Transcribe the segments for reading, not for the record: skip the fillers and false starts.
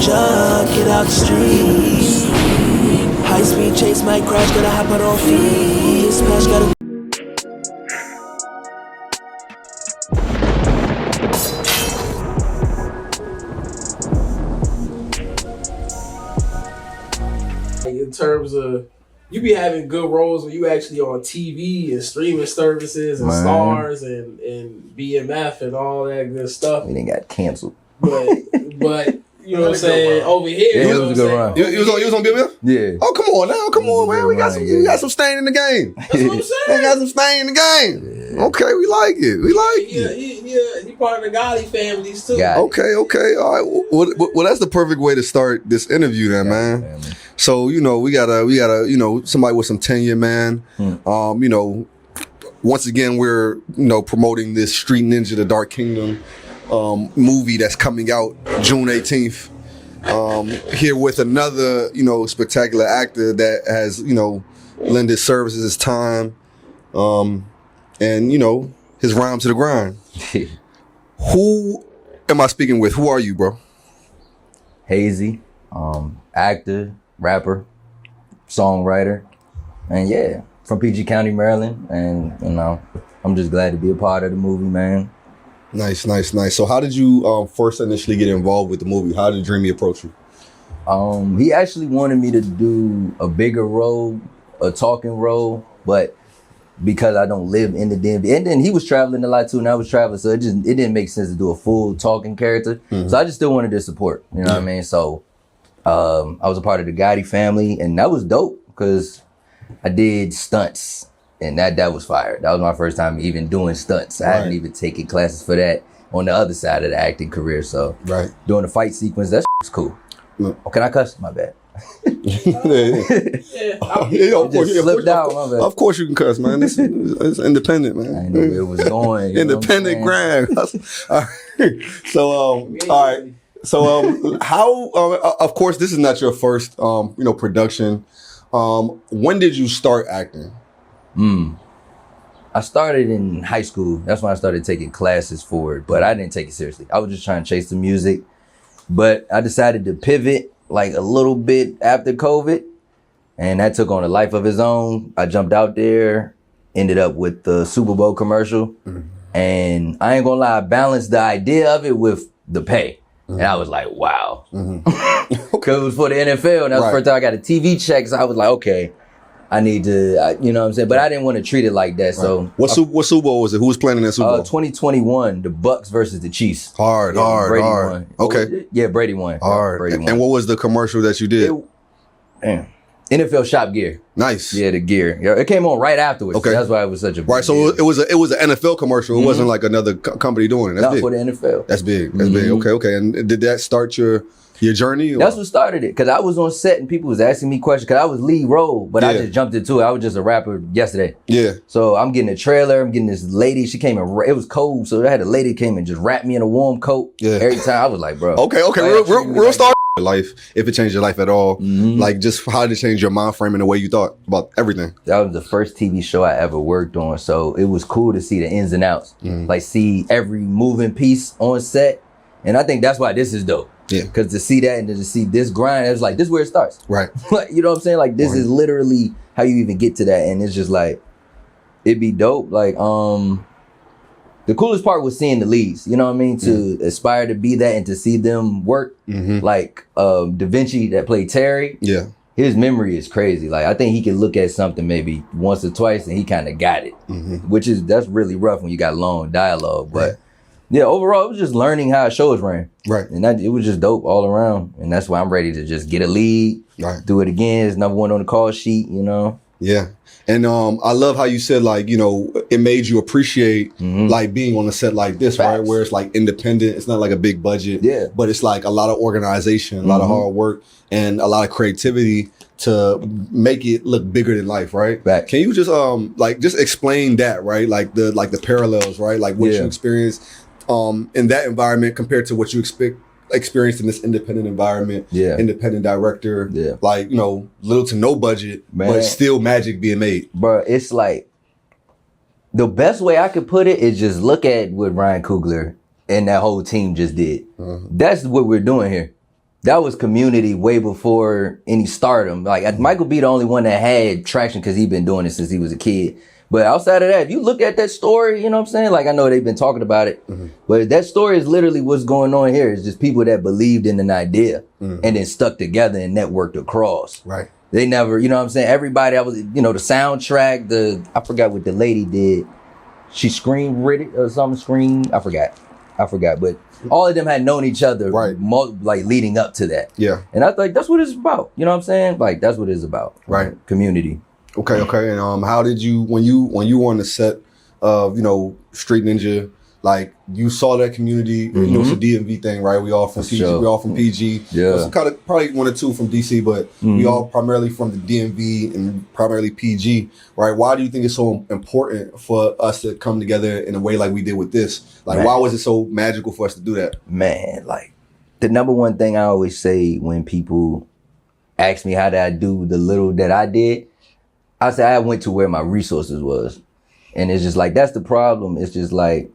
jug, get out the street. High speed chase might crash, gotta hop out on feet. Smash, gotta. In terms of, you be having good roles when you actually on TV and streaming services and stars and BMF and all that good stuff. We didn't got canceled. But you know what I'm saying? Over here, yeah, it was a good run. You was on BMF? Yeah. Oh, come on now. Come on, man. We got some stain in the game. That's what I'm saying. We got some stain in the game. Yeah. Okay, we like it. We like it. He part of the Gali Families too. Okay. All right. Well, that's the perfect way to start this interview then, man. Family. So, you know, we got somebody with some tenure, man. You know, once again, we're, promoting this Street Ninja, The Dark Kingdom movie that's coming out June 18th. Here with another, spectacular actor that has, lended services, his time, and, his rhyme to the grind. Who am I speaking with? Who are you, bro? Hazy, actor, rapper, songwriter, and yeah, from PG County, Maryland. And, I'm just glad to be a part of the movie, man. Nice. So how did you first initially get involved with the movie? How did Dreemy approach you? He actually wanted me to do a bigger role, a talking role, but because I don't live in the DMV, and then he was traveling a lot too, and I was traveling, so it didn't make sense to do a full talking character. Mm-hmm. So I just still wanted to support, you know what I mean? So I was a part of the Gali family, and that was dope because I did stunts, and that was fire. That was my first time even doing stunts. I hadn't even taken classes for that on the other side of the acting career. So doing the fight sequence, that was cool. Mm. Oh, can I cuss? My bad. Of course you can cuss, man. It's independent, man. I didn't know where it was going. Independent grind. All right. So, all right. So, how? Of course, this is not your first, production. When did you start acting? I started in high school. That's when I started taking classes for it, but I didn't take it seriously. I was just trying to chase the music, but I decided to pivot like a little bit after COVID, and that took on a life of its own. I jumped out there, ended up with the Super Bowl commercial, and I ain't gonna lie, I balanced the idea of it with the pay. And I was like, wow. Because it was for the NFL, and that was the first time I got a TV check, so I was like, okay, I need to, you know what I'm saying? But I didn't want to treat it like that, so. What Super Bowl was it? Who was playing in that Super Bowl? 2021, the Bucks versus the Chiefs. Hard. Brady won. Okay. Yeah, Brady won. Hard. Brady won. And what was the commercial that you did? NFL shop gear. Nice. Yeah, the gear. Yeah, it came on right afterwards. Okay. So that's why it was such a big so deal. it was an NFL commercial. It wasn't like another company doing it. That's big. For the NFL. That's big. Okay. And did that start your journey? Or? That's what started it. Because I was on set and people was asking me questions. Because I was lead role, but I just jumped into it. I was just a rapper yesterday. Yeah. So I'm getting a trailer. I'm getting this lady. She came and it was cold. So I had a lady came and just wrap me in a warm coat. Yeah. Every time I was like, bro. Okay. Real start. Life, if it changed your life at all, like just how did it change your mind frame and the way you thought about everything? That was the first TV show I ever worked on, so it was cool to see the ins and outs, like see every moving piece on set, and I think that's why this is dope. Yeah, because to see that and to see this grind, it was like this is where it starts. Right. Like, you know what I'm saying? Like this is literally how you even get to that, and it's just like it'd be dope. Like the coolest part was seeing the leads, you know what I mean? To aspire to be that and to see them work. Like Da Vinci that played Terry. Yeah. His memory is crazy. Like I think he can look at something maybe once or twice and he kind of got it, that's really rough when you got long dialogue. But yeah, overall, it was just learning how a show is ran. Right. And it was just dope all around. And that's why I'm ready to just get a lead, do it again. It's number one on the call sheet, you know? Yeah. And I love how you said, like, it made you appreciate like being on a set like this, right? Where it's like independent. It's not like a big budget, but it's like a lot of organization, a lot of hard work, and a lot of creativity to make it look bigger than life, right? Can you just just explain that, right? Like the parallels, right? Like what you experienced in that environment compared to what you experienced in this independent environment, independent director, like, little to no budget, but still magic being made. Bro, it's like, the best way I could put it is just look at what Ryan Coogler and that whole team just did. That's what we're doing here. that was community way before any stardom. Like Michael B the only one that had traction because he'd been doing it since he was a kid. But outside of that, if you look at that story, you know what I'm saying? Like I know they've been talking about it, but that story is literally what's going on here. It's just people that believed in an idea and then stuck together and networked across. Right. They never, you know what I'm saying? Everybody, the soundtrack, I forgot what the lady did. She read it or something, I forgot. But all of them had known each other, right? Like leading up to that. Yeah. And I think that's what it's about. You know what I'm saying? Like that's what it's about. Right. Community. Okay. And how did you when you were on the set of Street Ninja, like you saw that community? It's a DMV thing, right? We all from PG. Sure. We all from PG. Yeah. Some kind of probably one or two from DC, but we all primarily from the DMV and primarily PG, right? Why do you think it's so important for us to come together in a way like we did with this? Like, why was it so magical for us to do that? Man, like the number one thing I always say when people ask me how did I do the little that I did, I say I went to where my resources was. And it's just like, that's the problem. It's just like,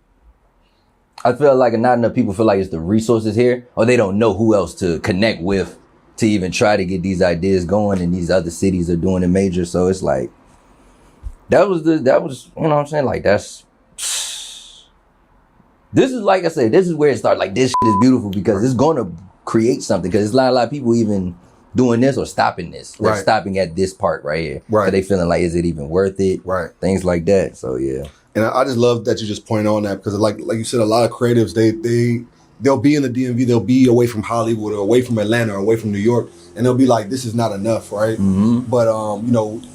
I feel like not enough people feel like it's the resources here, or they don't know who else to connect with to even try to get these ideas going, and these other cities are doing it major. So it's like, that was, you know what I'm saying? Like this is, like I said, this is where it started. Like this shit is beautiful because it's going to create something, because there's not a lot of people even doing this or stopping this. They're stopping at this part right here. Right. So they feeling like, is it even worth it? Right. Things like that. So yeah. And I just love that you just point on that, because like you said, a lot of creatives, they'll be in the DMV, they'll be away from Hollywood or away from Atlanta or away from New York, and they'll be like, this is not enough, right? But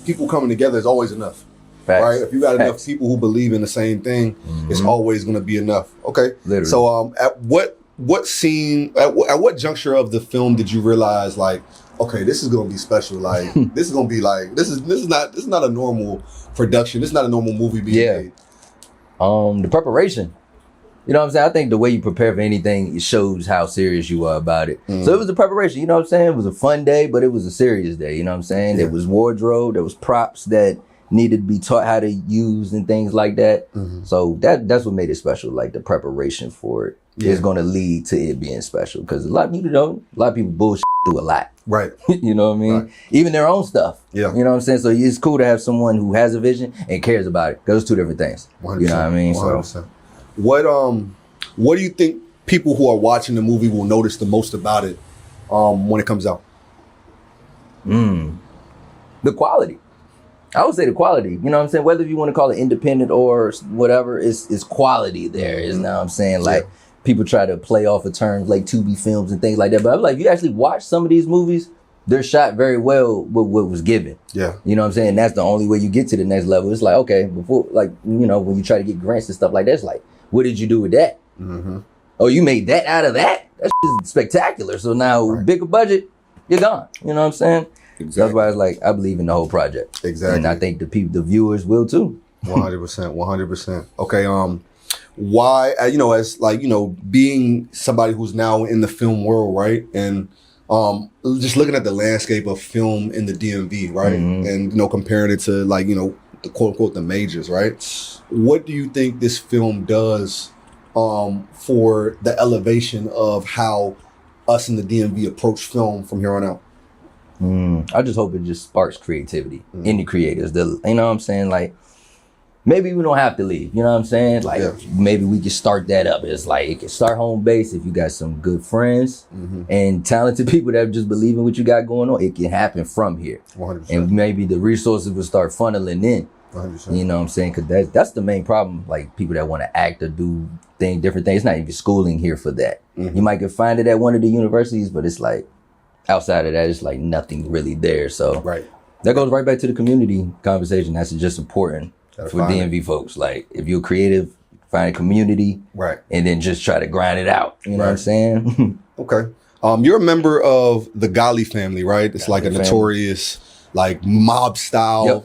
people coming together is always enough. Facts. Right? If you got enough people who believe in the same thing, it's always gonna be enough. Okay. Literally. So at what scene, at what juncture of the film did you realize, like, okay, this is gonna be special. Like this is gonna be like, this is not a normal production. This is not a normal movie being made. The preparation. You know what I'm saying? I think the way you prepare for anything, it shows how serious you are about it. So it was the preparation, you know what I'm saying? It was a fun day, but it was a serious day, you know what I'm saying? There was wardrobe, there was props that needed to be taught how to use and things like that. So that's what made it special, like the preparation for it is going to lead to it being special, because a lot of people bullshit through a lot. Right. You know what I mean? Right. Even their own stuff. Yeah. You know what I'm saying? So it's cool to have someone who has a vision and cares about it. Those two different things. 100%, you know what I mean? 100%. So what do you think people who are watching the movie will notice the most about it when it comes out? The quality. I would say the quality. You know what I'm saying? Whether you want to call it independent or whatever, it's quality there. Is, you know what I'm saying? Like, people try to play off of terms like Tubi films and things like that. But I'm like, you actually watch some of these movies, they're shot very well with what was given. Yeah. You know what I'm saying? That's the only way you get to the next level. It's like, okay, before, like, when you try to get grants and stuff like that, it's like, what did you do with that? Oh, you made that out of that? That's just spectacular. So now, bigger budget, you're gone. You know what I'm saying? Exactly. That's why it's like, I believe in the whole project. Exactly. And I think the viewers will too. 100%, 100%. Okay, why, as like, being somebody who's now in the film world, right? And just looking at the landscape of film in the DMV, right? And, comparing it to, like, the quote unquote the majors, right? What do you think this film does for the elevation of how us in the DMV approach film from here on out? I just hope it just sparks creativity in the creators. You know what I'm saying? Like, maybe we don't have to leave. You know what I'm saying? Like, maybe we can start that up. It's like, it can start home base if you got some good friends and talented people that just believe in what you got going on. It can happen from here. 100%. And maybe the resources will start funneling in. 100%. You know what I'm saying? Because that's the main problem. Like, people that want to act or do different things. It's not even schooling here for that. You might can find it at one of the universities, but it's like, outside of that, it's like nothing really there. So that goes right back to the community conversation. That's just important for DMV folks. Like, if you're creative, find a community, and then just try to grind it out. You know what I'm saying? Okay. You're a member of the Gali family, right? It's like a notorious, like, mob style,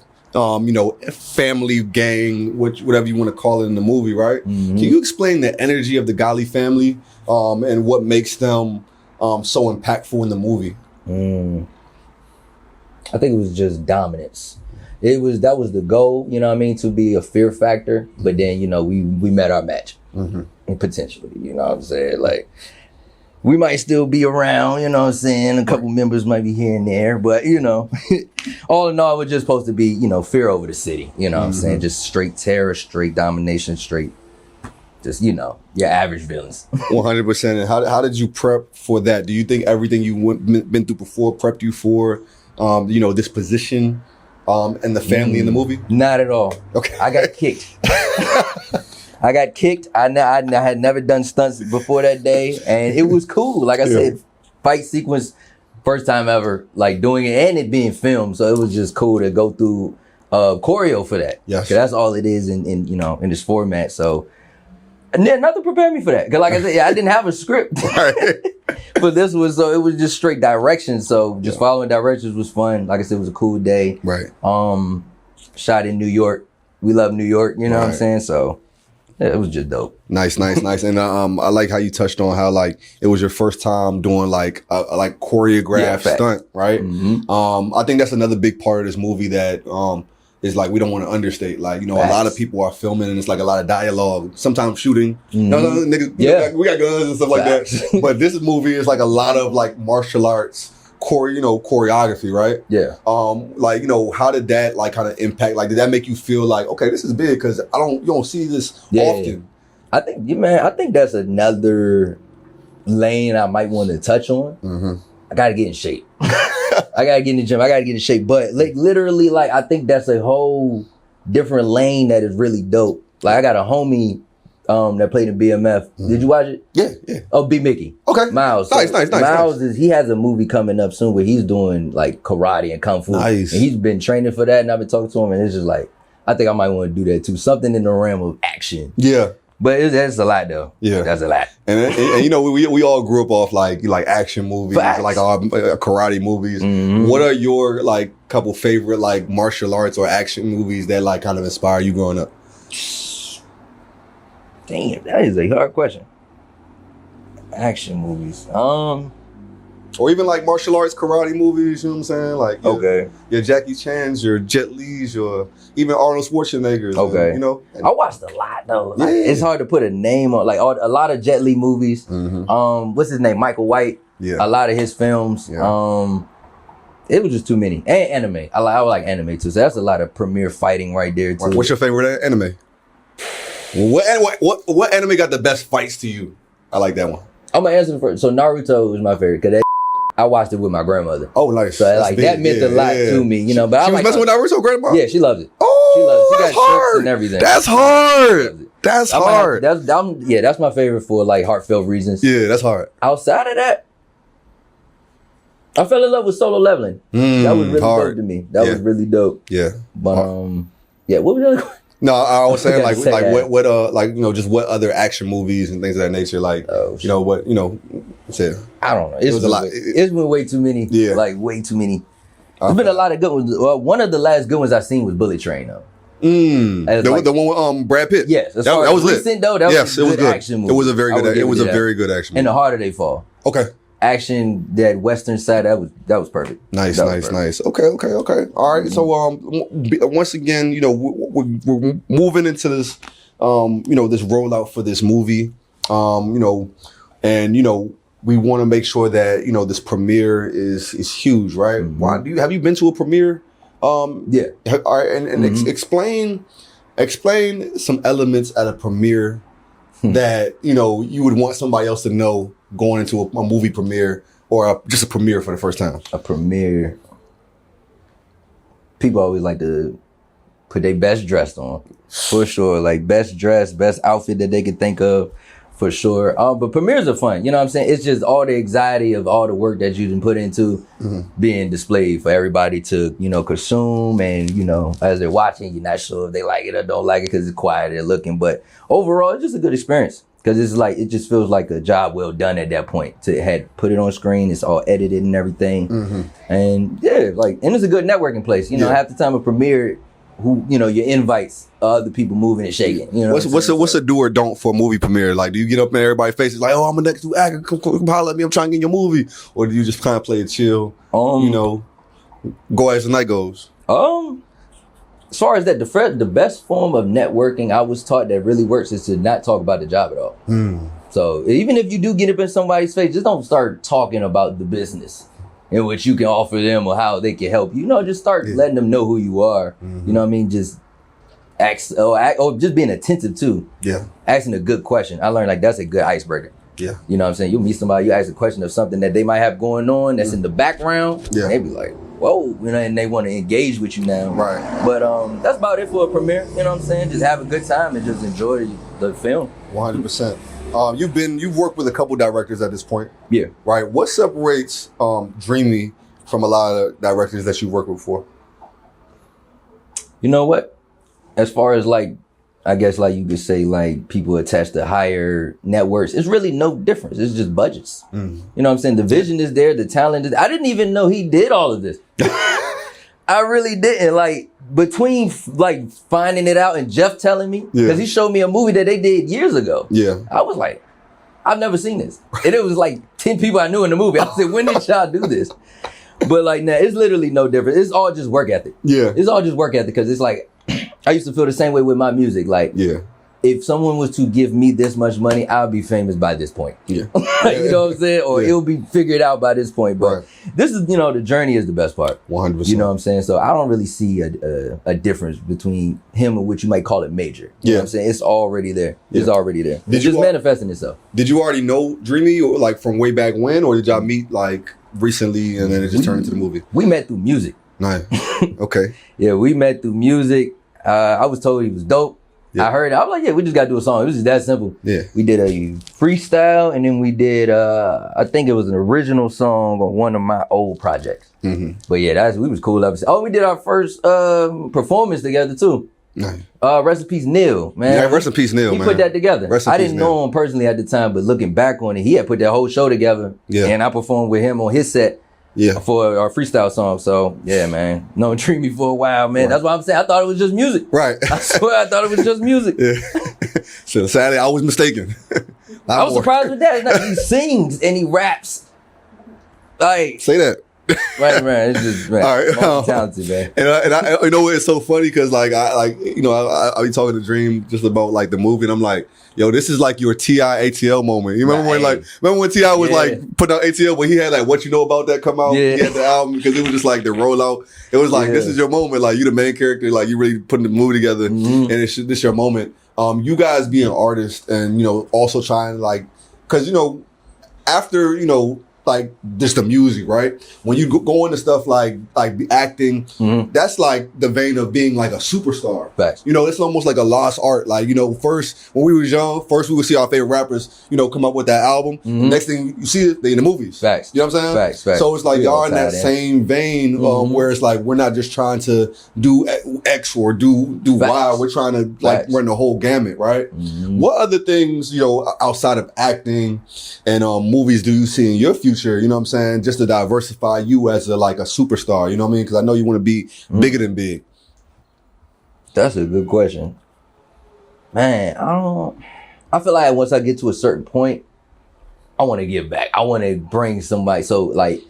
family gang, whatever you want to call it in the movie, right? Can you explain the energy of the Gali family and what makes them so impactful in the movie? I think it was just dominance. That was the goal, you know what I mean, to be a fear factor. But then, we met our match, potentially, you know what I'm saying? Like, we might still be around, you know what I'm saying? A couple members might be here and there, but you know, all in all, we're just supposed to be, you know, fear over the city. You know what I'm saying? Just straight terror, straight domination, straight, just, you know, your average villains. 100%. And how did you prep for that? Do you think everything you been through before prepped you for, you know, this position and the family in the movie? Not at all. Okay. I got kicked. I got kicked. I had never done stunts before that day, and it was cool. Like I said, fight sequence, first time ever, like doing it and it being filmed. So it was just cool to go through choreo for that. Yes. 'Cause that's all it is in you know, in this format. So and then nothing prepared me for that. 'Cause like I said, I didn't have a script. But this was, so it was just straight direction. So just following directions was fun. Like I said, it was a cool day. Right. Shot in New York. We love New York, you know what I'm saying? So yeah, it was just dope. Nice. And I like how you touched on how like it was your first time doing like a like choreographed stunt, right? I think that's another big part of this movie that is like we don't want to understate. Like, you know, a lot of people are filming and it's like a lot of dialogue, sometimes shooing. No, niggas, we got guns and stuff like that. But this movie is like a lot of like martial arts choreography, right? Yeah. Like, you know, how did that like kind of impact? Like, did that make you feel like, okay, this is big because you don't see this often? I think that's another lane I might want to touch on. I gotta get in shape. I gotta get in the gym. I gotta get in shape. But like literally, like I think that's a whole different lane that is really dope. Like I got a homie that played in BMF. Did you watch it? Yeah. Oh, B Mickey. Okay. Miles. Nice. Miles he has a movie coming up soon where he's doing like karate and kung fu. Nice. And he's been training for that, and I've been talking to him, and it's just like I think I might want to do that too. Something in the realm of action. Yeah. But that's a lot though. Yeah. That's a lot. And you know, we all grew up off like action movies, like our karate movies. What are your like couple favorite like martial arts or action movies that like kind of inspire you growing up? Damn, that is a hard question. Action movies. Or even like martial arts karate movies, you know what I'm saying? Like your Jackie Chan's, your Jet Li's, your even Arnold Schwarzenegger's. Okay. And, you know? I watched a lot though. Like, it's hard to put a name on like a lot of Jet Li movies. What's his name? Michael White. Yeah. A lot of his films. Yeah. It was just too many. And anime. I like anime too. So that's a lot of premiere fighting right there too. What's your favorite anime? What anime got the best fights to you? I like that one. I'm gonna answer the first. So Naruto was my favorite because I watched it with my grandmother. Oh, nice. So like that meant a lot to me, you know. But she was messing with Naruto, grandma. Yeah, she loves it. Oh, she loves it. She that's got hard. and everything. That's hard. That's hard. That's my favorite for like heartfelt reasons. Yeah, that's hard. Outside of that, I fell in love with Solo Leveling. That was really dope to me. That was really dope. Yeah. But what was the other question? No, I was saying what like you know, just what other action movies and things of that nature, like you know what, you know, I don't know. It was a lot. It's been way too many. Yeah. Like way too many. There's been a lot of good ones. One of the last good ones I seen was Bullet Train though. The one with Brad Pitt. Yes, that was lit. Though, that was a good action movie. It was a very good. It was a very good action movie. And The Harder They Fall. Okay. Action, that western side, that was perfect. Nice. Okay. All right. So once again, you know, we're moving into this, you know, this rollout for this movie, you know, and you know, we want to make sure that you know this premiere is huge, right? Why have you been to a premiere? Yeah. All right, and explain some elements at a premiere that you know you would want somebody else to know going into a movie premiere or just a premiere for the first time. A premiere. People always like to put their best dressed on, for sure. Like best dress, best outfit that they could think of, for sure. But premieres are fun. You know what I'm saying? It's just all the anxiety of all the work that you done put into being displayed for everybody to, you know, consume. And, you know, as they're watching, you're not sure if they like it or don't like it because it's quiet, they're looking. But overall, it's just a good experience. Because it's like, it just feels like a job well done at that point. To had put it on screen, it's all edited and everything. And yeah, like, and it's a good networking place. You know, half the time a premiere, who, you know, your invites other people moving and shaking. You know, what's a do or don't for a movie premiere? Like, do you get up in everybody's faces like, oh, I'm a next actor, come holler at me, I'm trying to get in your movie, or do you just kind of play it chill? You know, go as the night goes. As far as that, the best form of networking I was taught that really works is to not talk about the job at all. So even if you do get up in somebody's face, just don't start talking about the business in which you can offer them or how they can help you. You know, just start letting them know who you are. You know what I mean? Just ask, or just being attentive too. Yeah. Asking a good question. I learned like that's a good icebreaker. Yeah. You know what I'm saying? You'll meet somebody, you ask a question of something that they might have going on that's in the background. Yeah. And they be like, whoa, you know, and they want to engage with you now. Right. But that's about it for a premiere. You know what I'm saying? Just have a good time and just enjoy the film. 100%. You've worked with a couple directors at this point. Yeah. Right. What separates Dreemy from a lot of directors that you've worked with before? You know what? As far as like, I guess like you could say like people attached to higher networks, it's really no difference. It's just budgets. You know what I'm saying? The vision is there, the talent is. I didn't even know he did all of this. I really didn't. Like between like finding it out and Jeff telling me, because he showed me a movie that they did years ago. Yeah. I was like, I've never seen this. And it was like 10 people I knew in the movie. I said, when did y'all do this? But like, nah, it's literally no difference. It's all just work ethic. Yeah. It's all just work ethic because it's like, I used to feel the same way with my music. Like, if someone was to give me this much money, I'll be famous by this point. Yeah. You know what I'm saying? Or it'll be figured out by this point. But this is, you know, the journey is the best part. 100%. You know what I'm saying? So I don't really see a difference between him and what you might call it major. You know what I'm saying? It's already there. It's already there. It's just manifesting itself. Did you already know Dreemy or like from way back when? Or did y'all meet like recently and then it just turned into the movie? We met through music. Nice. Okay. Yeah, we met through music. I was told he was dope. Yeah. I heard it. I was like, yeah, we just got to do a song. It was just that simple. Yeah. We did a freestyle and then we did, I think it was an original song on one of my old projects. But yeah, we was cool. Oh, we did our first performance together too. Nice. Rest in peace, Neil, man. Yeah, rest in peace, Neil, man. He put that together. I didn't know him personally at the time, but looking back on it, he had put that whole show together. Yeah. And I performed with him on his set. Yeah, for our freestyle song. So yeah, man, known Dreemy for a while, man. Right. That's what I'm saying. I thought it was just music. Right. I swear, I thought it was just music. Yeah. So sadly, I was mistaken. I was surprised with that. It's not, he sings and he raps. Like say that. Right, man. It's just man, all right. Talented, man. And I you know it's so funny because like I be talking to Dream just about like the movie, and I'm like, yo, this is like your T.I. ATL moment. You remember when T.I. was like putting out ATL when he had like What You Know About That come out? Yeah. He had the album because it was just like the rollout. It was like this is your moment. Like you the main character. Like you really putting the movie together, and this your moment. You guys being artists and you know also trying like because you know after you know. Like just the music, right? When you go into stuff like acting, that's like the vein of being like a superstar. Facts. You know, it's almost like a lost art. Like, you know, first when we was young, we would see our favorite rappers, you know, come up with that album. Next thing you see it, they in the movies. Facts. You know what I'm saying? Facts. So it's like y'all in that same vein where it's like we're not just trying to do X or do Y. We're trying to like run the whole gamut, right? What other things, you know, outside of acting and movies do you see in your future? You know what I'm saying? Just to diversify you as a superstar. You know what I mean? Because I know you want to be bigger than big. That's a good question, man. I feel like once I get to a certain point, I want to give back. I want to bring somebody. So like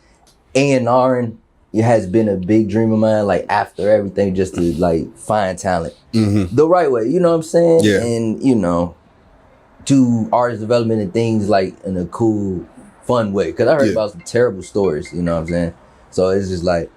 A&R'ing, it has been a big dream of mine. Like after everything, just to like find talent the right way. You know what I'm saying? Yeah. And you know, do artist development and things like in a cool, fun way, because I heard about some terrible stories, you know what I'm saying? So it's just like,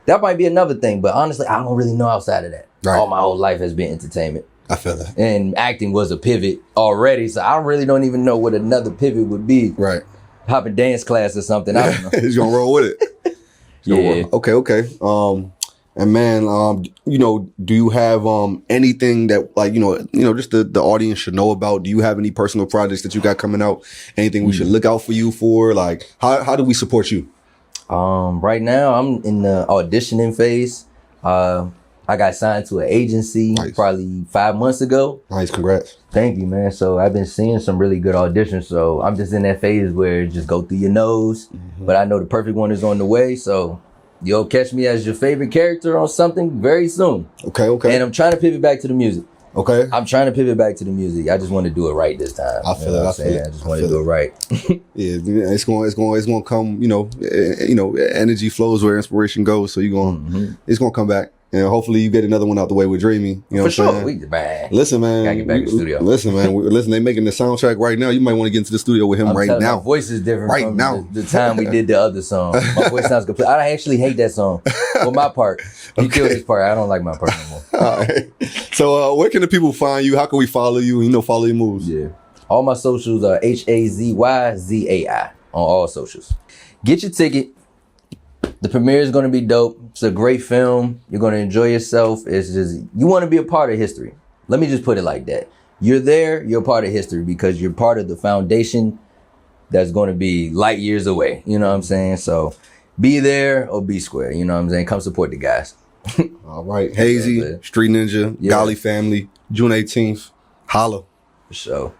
that might be another thing, but honestly, I don't really know outside of that. Right. All my whole life has been entertainment. I feel that. And acting was a pivot already, so I really don't even know what another pivot would be. Right. Hop in dance class or something, I don't know. He's gonna roll with it. Yeah. Okay. And man, you know, do you have anything that like, you know, just the audience should know about? Do you have any personal projects that you got coming out? Anything we should look out for you for? Like, how do we support you? Right now I'm in the auditioning phase. I got signed to an agency probably 5 months ago. Nice, congrats. Thank you, man. So I've been seeing some really good auditions. So I'm just in that phase where just go through your nose, but I know the perfect one is on the way. So you'll catch me as your favorite character on something very soon. Okay. And I'm trying to pivot back to the music. Okay. I'm trying to pivot back to the music. I just want to do it right this time. I feel it. I just want to do it right. Yeah, it's going to come, you know, energy flows where inspiration goes. So it's going to come back. And hopefully you get another one out the way with Dreamy. You know For what I'm sure. saying? Man. Listen, man. Gotta get back in the studio. Listen, man. Listen, they making the soundtrack right now. You might want to get into the studio with him I'm right telling you, now. my voice is different Right from now. the time we did the other song. My voice sounds complete. I actually hate that song. Well, my part. He killed his part. I don't like my part no more. All right. So where can the people find you? How can we follow you? Follow your moves. Yeah. All my socials are HAZYZAI on all socials. Get your ticket. The premiere is going to be dope. It's a great film. You're going to enjoy yourself. It's just, you want to be a part of history. Let me just put it like that. You're there, you're a part of history because you're part of the foundation that's going to be light years away. You know what I'm saying? So be there or be square. You know what I'm saying? Come support the guys. All right. Hazy, Street Ninja, Yeah. Gali Family, June 18th. Holla. For sure.